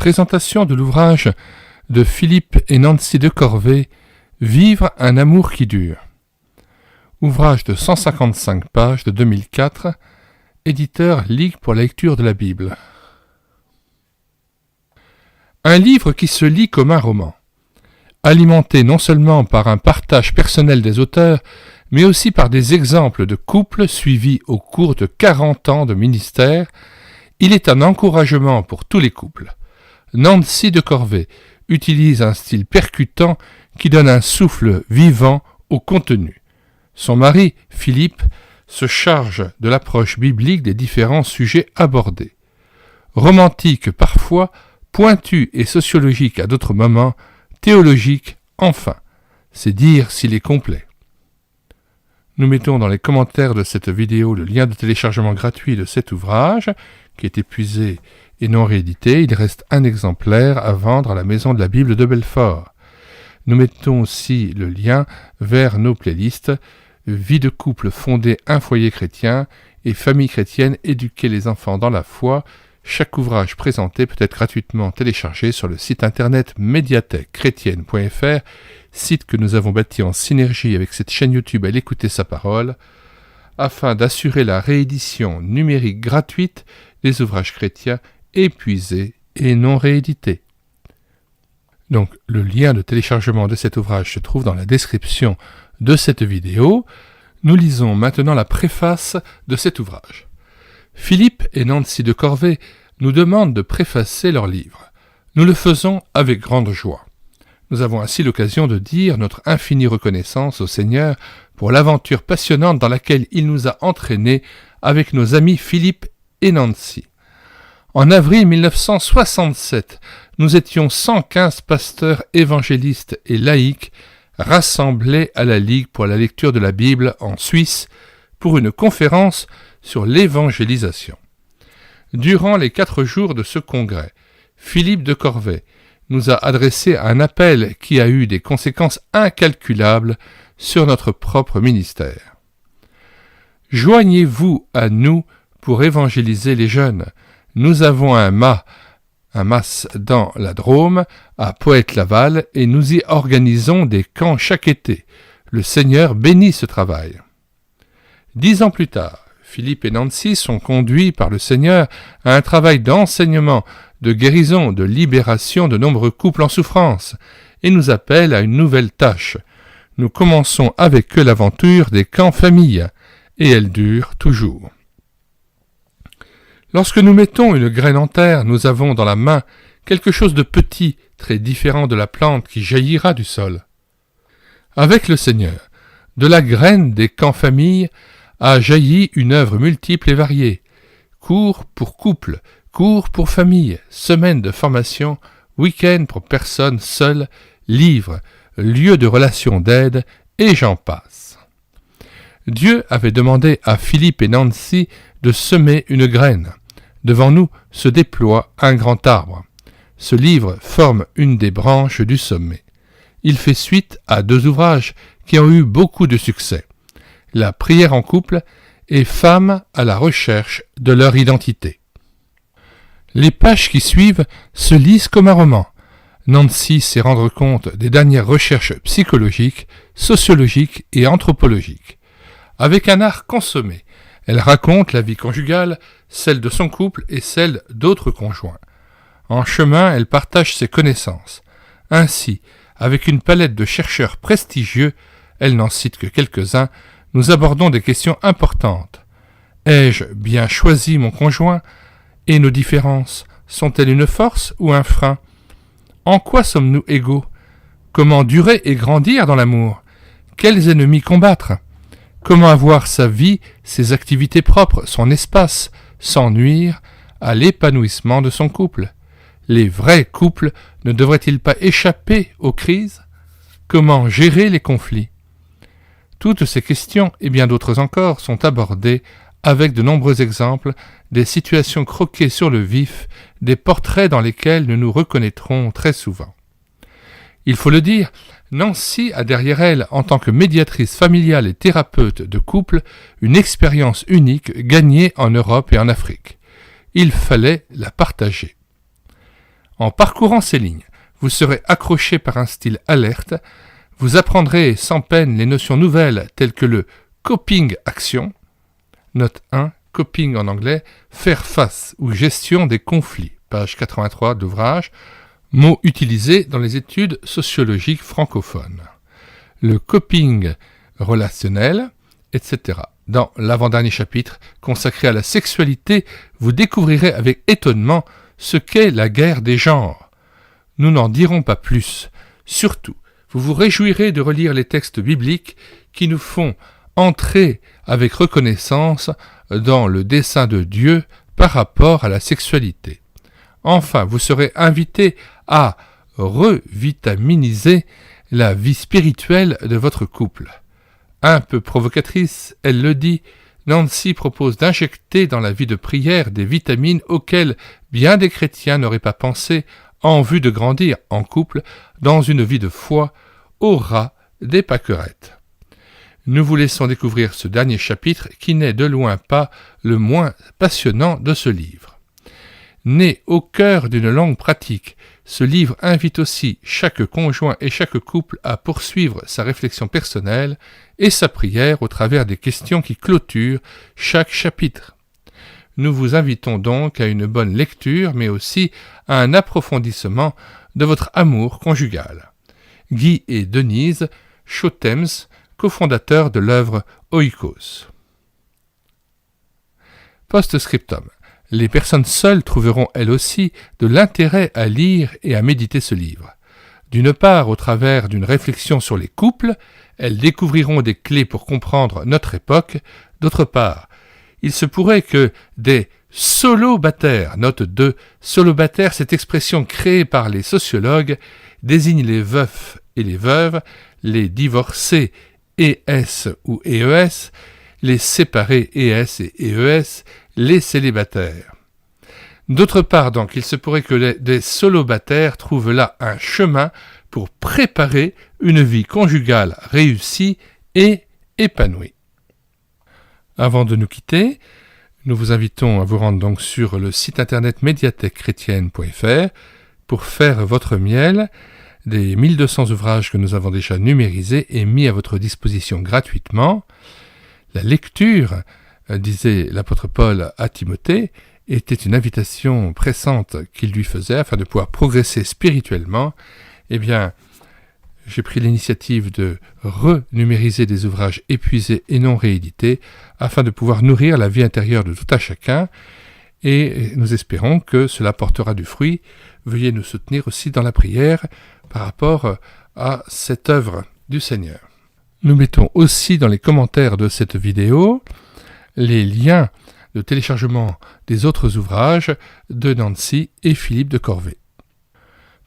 Présentation de l'ouvrage de Philippe et Nancy de Corvée, Vivre un amour qui dure. Ouvrage de 155 pages de 2004, éditeur Ligue pour la lecture de la Bible. Un livre qui se lit comme un roman, alimenté non seulement par un partage personnel des auteurs, mais aussi par des exemples de couples suivis au cours de 40 ans de ministère. Il est un encouragement pour tous les couples. Nancy de Corvée utilise un style percutant qui donne un souffle vivant au contenu. Son mari, Philippe, se charge de l'approche biblique des différents sujets abordés. Romantique parfois, pointu et sociologique à d'autres moments, théologique enfin. C'est dire s'il est complet. Nous mettons dans les commentaires de cette vidéo le lien de téléchargement gratuit de cet ouvrage, qui est épuisé et non réédité. Il reste un exemplaire à vendre à la Maison de la Bible de Belfort. Nous mettons aussi le lien vers nos playlists Vie de couple fonder un foyer chrétien et Famille chrétienne éduquer les enfants dans la foi. Chaque ouvrage présenté peut être gratuitement téléchargé sur le site internet médiathèquechrétienne.fr, site que nous avons bâti en synergie avec cette chaîne YouTube à l'écouter sa parole, afin d'assurer la réédition numérique gratuite des ouvrages chrétiens épuisés et non réédités. Donc, le lien de téléchargement de cet ouvrage se trouve dans la description de cette vidéo. Nous lisons maintenant la préface de cet ouvrage. Philippe et Nancy de Corvée nous demandent de préfacer leur livre. Nous le faisons avec grande joie. Nous avons ainsi l'occasion de dire notre infinie reconnaissance au Seigneur pour l'aventure passionnante dans laquelle il nous a entraînés avec nos amis Philippe et Nancy. En avril 1967, nous étions 115 pasteurs évangélistes et laïcs rassemblés à la Ligue pour la lecture de la Bible en Suisse pour une conférence sur l'évangélisation. Durant les 4 jours de ce congrès, Philippe de Corvée nous a adressé un appel qui a eu des conséquences incalculables sur notre propre ministère. Joignez-vous à nous pour évangéliser les jeunes. Nous avons un mas dans la Drôme, à Poète-Laval, et nous y organisons des camps chaque été. Le Seigneur bénit ce travail. 10 ans plus tard, Philippe et Nancy sont conduits par le Seigneur à un travail d'enseignement, de guérison, de libération de nombreux couples en souffrance, et nous appellent à une nouvelle tâche. Nous commençons avec eux l'aventure des camps familles, et elle dure toujours. Lorsque nous mettons une graine en terre, nous avons dans la main quelque chose de petit, très différent de la plante qui jaillira du sol. Avec le Seigneur, de la graine des camps familles a jailli une œuvre multiple et variée. Cours pour couple, cours pour famille, semaines de formation, week-end pour personnes seules, livres, lieux de relation d'aide, et j'en passe. Dieu avait demandé à Philippe et Nancy de semer une graine. Devant nous se déploie un grand arbre. Ce livre forme une des branches du sommet. Il fait suite à 2 ouvrages qui ont eu beaucoup de succès. La prière en couple et Femmes à la recherche de leur identité. Les pages qui suivent se lisent comme un roman. Nancy sait rendre compte des dernières recherches psychologiques, sociologiques et anthropologiques. Avec un art consommé, elle raconte la vie conjugale, celle de son couple et celle d'autres conjoints. En chemin, elle partage ses connaissances. Ainsi, avec une palette de chercheurs prestigieux, elle n'en cite que quelques-uns, nous abordons des questions importantes. Ai-je bien choisi mon conjoint? Et nos différences, sont-elles une force ou un frein? En quoi sommes-nous égaux? Comment durer et grandir dans l'amour? Quels ennemis combattre? Comment avoir sa vie, ses activités propres, son espace, sans nuire à l'épanouissement de son couple? Les vrais couples ne devraient-ils pas échapper aux crises? Comment gérer les conflits? Toutes ces questions et bien d'autres encore sont abordées avec de nombreux exemples, des situations croquées sur le vif, des portraits dans lesquels nous nous reconnaîtrons très souvent. Il faut le dire, Nancy a derrière elle, en tant que médiatrice familiale et thérapeute de couple, une expérience unique gagnée en Europe et en Afrique. Il fallait la partager. En parcourant ces lignes, vous serez accroché par un style alerte, vous apprendrez sans peine les notions nouvelles telles que le coping action, note 1, coping en anglais, faire face ou gestion des conflits, page 83 d'ouvrage, mot utilisé dans les études sociologiques francophones. Le coping relationnel, etc. Dans l'avant-dernier chapitre consacré à la sexualité, vous découvrirez avec étonnement ce qu'est la guerre des genres. Nous n'en dirons pas plus. Surtout, vous vous réjouirez de relire les textes bibliques qui nous font entrer avec reconnaissance dans le dessein de Dieu par rapport à la sexualité. Enfin, vous serez invité à revitaminiser la vie spirituelle de votre couple. Un peu provocatrice, elle le dit, Nancy propose d'injecter dans la vie de prière des vitamines auxquelles bien des chrétiens n'auraient pas pensé en vue de grandir en couple dans une vie de foi au ras des pâquerettes. Nous vous laissons découvrir ce dernier chapitre qui n'est de loin pas le moins passionnant de ce livre. Né au cœur d'une longue pratique, ce livre invite aussi chaque conjoint et chaque couple à poursuivre sa réflexion personnelle et sa prière au travers des questions qui clôturent chaque chapitre. Nous vous invitons donc à une bonne lecture, mais aussi à un approfondissement de votre amour conjugal. Guy et Denise Schotems, cofondateurs de l'œuvre Oikos. Post-scriptum. Les personnes seules trouveront elles aussi de l'intérêt à lire et à méditer ce livre. D'une part, au travers d'une réflexion sur les couples, elles découvriront des clés pour comprendre notre époque. D'autre part, il se pourrait que des solobataires, note 2, solobataire, cette expression créée par les sociologues, désigne les veufs et les veuves, les divorcés ES ou EES, les séparés ES et EES, les célibataires. D'autre part donc, il se pourrait que des solobataires trouvent là un chemin pour préparer une vie conjugale réussie et épanouie. Avant de nous quitter, nous vous invitons à vous rendre donc sur le site internet médiathèquechrétienne.fr pour faire votre miel des 1200 ouvrages que nous avons déjà numérisés et mis à votre disposition gratuitement. La lecture, disait l'apôtre Paul à Timothée, était une invitation pressante qu'il lui faisait afin de pouvoir progresser spirituellement. Eh bien, j'ai pris l'initiative de renumériser des ouvrages épuisés et non réédités afin de pouvoir nourrir la vie intérieure de tout un chacun, et nous espérons que cela portera du fruit. Veuillez nous soutenir aussi dans la prière par rapport à cette œuvre du Seigneur. Nous mettons aussi dans les commentaires de cette vidéo les liens de téléchargement des autres ouvrages de Nancy et Philippe de Corvée.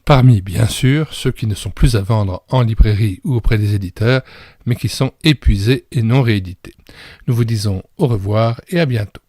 Parmi, bien sûr, ceux qui ne sont plus à vendre en librairie ou auprès des éditeurs, mais qui sont épuisés et non réédités. Nous vous disons au revoir et à bientôt.